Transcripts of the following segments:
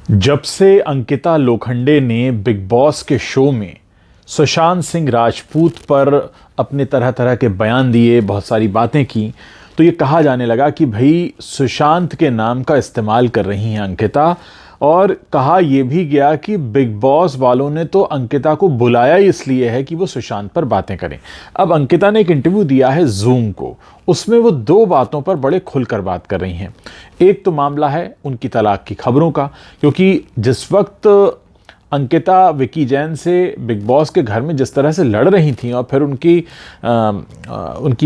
जब से अंकिता लोखंडे ने बिग बॉस के शो में सुशांत सिंह राजपूत पर अपने तरह तरह के बयान दिए, बहुत सारी बातें की, तो ये कहा जाने लगा कि भाई सुशांत के नाम का इस्तेमाल कर रही हैं अंकिता। और कहा यह भी गया कि बिग बॉस वालों ने तो अंकिता को बुलाया ही इसलिए है कि वो सुशांत पर बातें करें। अब अंकिता ने एक इंटरव्यू दिया है जूम को, उसमें वो दो बातों पर बड़े खुलकर बात कर रही हैं। एक तो मामला है उनकी तलाक की खबरों का, क्योंकि जिस वक्त अंकिता विकी जैन से बिग बॉस के घर में जिस तरह से लड़ रही थी और फिर उनकी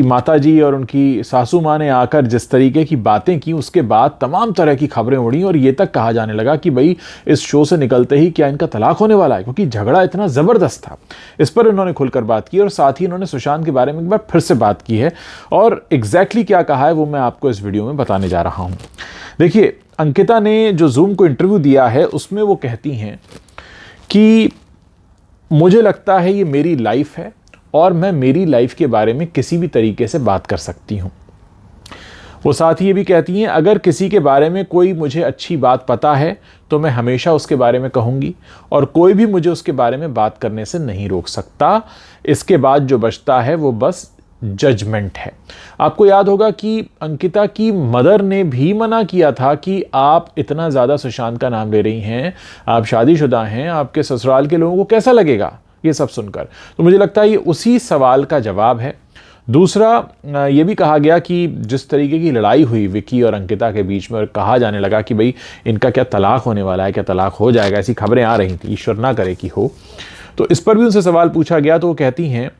माताजी और उनकी सासू माँ ने आकर जिस तरीके की बातें की, उसके बाद तमाम तरह की खबरें उड़ी और ये तक कहा जाने लगा कि भाई इस शो से निकलते ही क्या इनका तलाक होने वाला है, क्योंकि झगड़ा इतना ज़बरदस्त था। इस पर इन्होंने खुलकर बात की और साथ ही इन्होंने सुशांत के बारे में एक बार फिर से बात की है और एग्जैक्टली क्या कहा है वो मैं आपको इस वीडियो में बताने जा रहा हूँ। देखिए, अंकिता ने जो जूम को इंटरव्यू दिया है उसमें वो कहती हैं कि मुझे लगता है ये मेरी लाइफ है और मैं मेरी लाइफ के बारे में किसी भी तरीके से बात कर सकती हूँ। वो साथ ही ये भी कहती हैं, अगर किसी के बारे में कोई मुझे अच्छी बात पता है तो मैं हमेशा उसके बारे में कहूँगी और कोई भी मुझे उसके बारे में बात करने से नहीं रोक सकता। इसके बाद जो बचता है वो बस जजमेंट है। आपको याद होगा कि अंकिता की मदर ने भी मना किया था कि आप इतना ज़्यादा सुशांत का नाम ले रही हैं, आप शादीशुदा हैं, आपके ससुराल के लोगों को कैसा लगेगा ये सब सुनकर। तो मुझे लगता है ये उसी सवाल का जवाब है। दूसरा, ये भी कहा गया कि जिस तरीके की लड़ाई हुई विकी और अंकिता के बीच में और कहा जाने लगा कि भाई इनका क्या तलाक होने वाला है, क्या तलाक हो जाएगा, ऐसी खबरें आ रही थी, ईश्वर ना करे कि हो। तो इस पर भी उनसे सवाल पूछा गया तो वो कहती हैं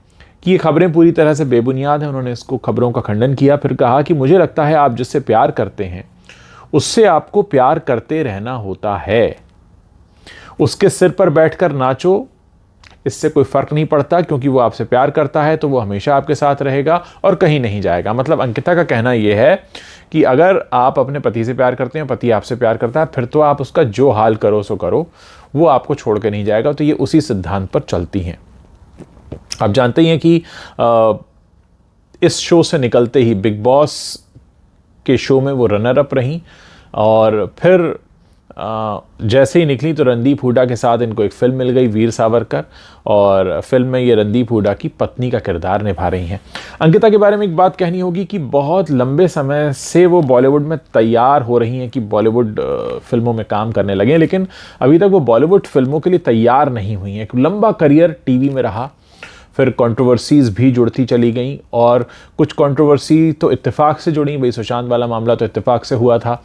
कि ये खबरें पूरी तरह से बेबुनियाद हैं। उन्होंने इसको खबरों का खंडन किया, फिर कहा कि मुझे लगता है आप जिससे प्यार करते हैं उससे आपको प्यार करते रहना होता है। उसके सिर पर बैठकर नाचो, इससे कोई फर्क नहीं पड़ता, क्योंकि वो आपसे प्यार करता है तो वो हमेशा आपके साथ रहेगा और कहीं नहीं जाएगा। मतलब अंकिता का कहना यह है कि अगर आप अपने पति से प्यार करते हैं, पति आपसे प्यार करता है, फिर तो आप उसका जो हाल करो सो करो, वो आपको छोड़ के नहीं जाएगा। तो ये उसी सिद्धांत पर चलती हैं। आप जानते ही हैं कि इस शो से निकलते ही बिग बॉस के शो में वो रनर अप रहीं और फिर जैसे ही निकली तो रणदीप हुड्डा के साथ इनको एक फिल्म मिल गई, वीर सावरकर, और फिल्म में ये रणदीप हुड्डा की पत्नी का किरदार निभा रही हैं। अंकिता के बारे में एक बात कहनी होगी कि बहुत लंबे समय से वो बॉलीवुड में तैयार हो रही हैं कि बॉलीवुड फिल्मों में काम करने लगे, लेकिन अभी तक वो बॉलीवुड फिल्मों के लिए तैयार नहीं हुई हैं। एक लंबा करियर टीवी में रहा, फिर कंट्रोवर्सीज़ भी जुड़ती चली गई और कुछ कंट्रोवर्सी तो इत्तेफाक से जुड़ी। भाई सुशांत वाला मामला तो इत्तेफाक से हुआ था,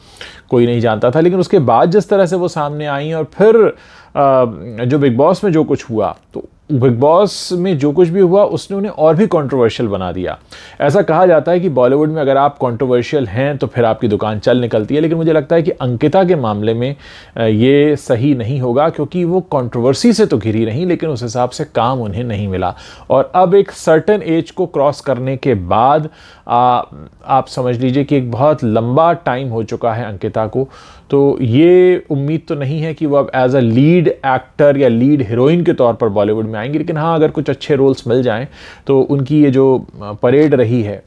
कोई नहीं जानता था, लेकिन उसके बाद जिस तरह से वो सामने आई और फिर जो बिग बॉस में जो कुछ हुआ, तो बिग बॉस में जो कुछ भी हुआ उसने उन्हें और भी कंट्रोवर्शियल बना दिया। ऐसा कहा जाता है कि बॉलीवुड में अगर आप कंट्रोवर्शियल हैं तो फिर आपकी दुकान चल निकलती है, लेकिन मुझे लगता है कि अंकिता के मामले में ये सही नहीं होगा, क्योंकि वो कंट्रोवर्सी से तो घिरी नहीं, लेकिन उस हिसाब से काम उन्हें नहीं मिला। और अब एक सर्टेन एज को क्रॉस करने के बाद आप समझ लीजिए कि एक बहुत लंबा टाइम हो चुका है अंकिता को, तो ये उम्मीद तो नहीं है कि वो अब एज अ लीड एक्टर या लीड हीरोइन के तौर पर बॉलीवुड में आएंगी। लेकिन हाँ, अगर कुछ अच्छे रोल्स मिल जाएं तो उनकी ये जो परेड रही है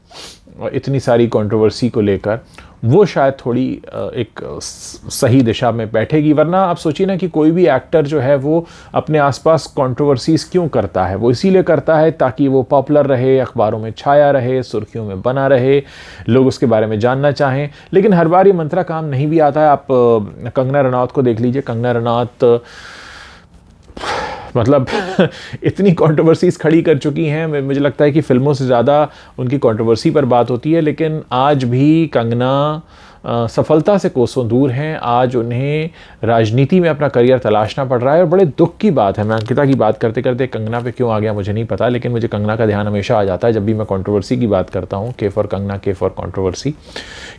इतनी सारी कंट्रोवर्सी को लेकर, वो शायद थोड़ी एक सही दिशा में बैठेगी। वरना आप सोचिए ना कि कोई भी एक्टर जो है वो अपने आसपास कंट्रोवर्सीज क्यों करता है? वो इसीलिए करता है ताकि वो पॉपुलर रहे, अखबारों में छाया रहे, सुर्खियों में बना रहे, लोग उसके बारे में जानना चाहें। लेकिन हर बार ये मंत्रा काम नहीं भी आता है। आप कंगना रनौत को देख लीजिए। कंगना रनौत मतलब इतनी कंट्रोवर्सीज खड़ी कर चुकी हैं, मुझे लगता है कि फिल्मों से ज़्यादा उनकी कंट्रोवर्सी पर बात होती है, लेकिन आज भी कंगना सफलता से कोसों दूर हैं। आज उन्हें राजनीति में अपना करियर तलाशना पड़ रहा है और बड़े दुख की बात है। मैं अंकिता की बात करते करते कंगना पे क्यों आ गया मुझे नहीं पता, लेकिन मुझे कंगना का ध्यान हमेशा आ जाता है जब भी मैं कंट्रोवर्सी की बात करता हूँ। के फॉर कंगना, के फॉर कंट्रोवर्सी,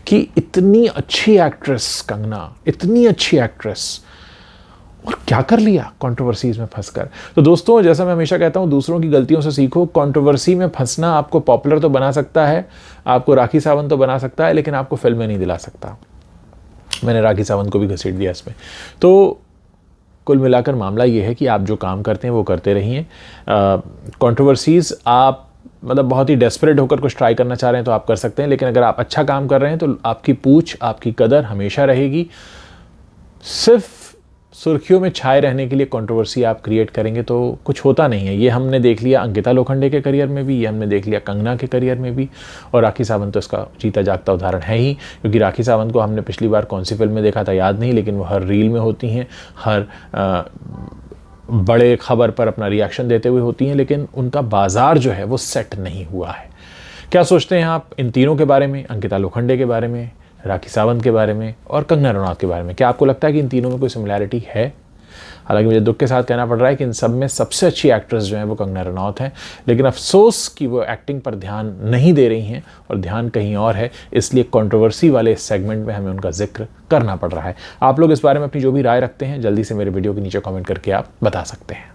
कि इतनी अच्छी एक्ट्रेस कंगना, इतनी अच्छी एक्ट्रेस, और क्या कर लिया कंट्रोवर्सीज में फंसकर। तो दोस्तों, जैसा मैं हमेशा कहता हूं, दूसरों की गलतियों से सीखो। कंट्रोवर्सी में फंसना आपको पॉपुलर तो बना सकता है, आपको राखी सावंत तो बना सकता है, लेकिन आपको फिल्में नहीं दिला सकता। मैंने राखी सावंत को भी घसीट दिया इसमें। तो कुल मिलाकर मामला ये है कि आप जो काम करते हैं वो करते रहिए। कंट्रोवर्सीज आप मतलब बहुत ही डेस्परेट होकर कुछ ट्राई करना चाह रहे हैं तो आप कर सकते हैं, लेकिन अगर आप अच्छा काम कर रहे हैं तो आपकी पूछ, आपकी कदर हमेशा रहेगी। सिर्फ सुर्खियों में छाए रहने के लिए कंट्रोवर्सी आप क्रिएट करेंगे तो कुछ होता नहीं है। ये हमने देख लिया अंकिता लोखंडे के करियर में भी, ये हमने देख लिया कंगना के करियर में भी, और राखी सावंत तो इसका जीता जागता उदाहरण है ही, क्योंकि राखी सावंत को हमने पिछली बार कौन सी फिल्म में देखा था याद नहीं, लेकिन वो हर रील में होती हैं, हर बड़े खबर पर अपना रिएक्शन देते हुए होती हैं, लेकिन उनका बाजार जो है वो सेट नहीं हुआ है। क्या सोचते हैं आप इन तीनों के बारे में, अंकिता लोखंडे के बारे में, राखी सावंत के बारे में और कंगना रनौत के बारे में? क्या आपको लगता है कि इन तीनों में कोई सिमिलैरिटी है? हालांकि मुझे दुख के साथ कहना पड़ रहा है कि इन सब में सबसे अच्छी एक्ट्रेस जो है वो कंगना रनौत है, लेकिन अफसोस कि वो एक्टिंग पर ध्यान नहीं दे रही हैं और ध्यान कहीं और है, इसलिए कंट्रोवर्सी वाले इस सेगमेंट में हमें उनका जिक्र करना पड़ रहा है। आप लोग इस बारे में अपनी जो भी राय रखते हैं जल्दी से मेरे वीडियो के नीचे कमेंट करके आप बता सकते हैं।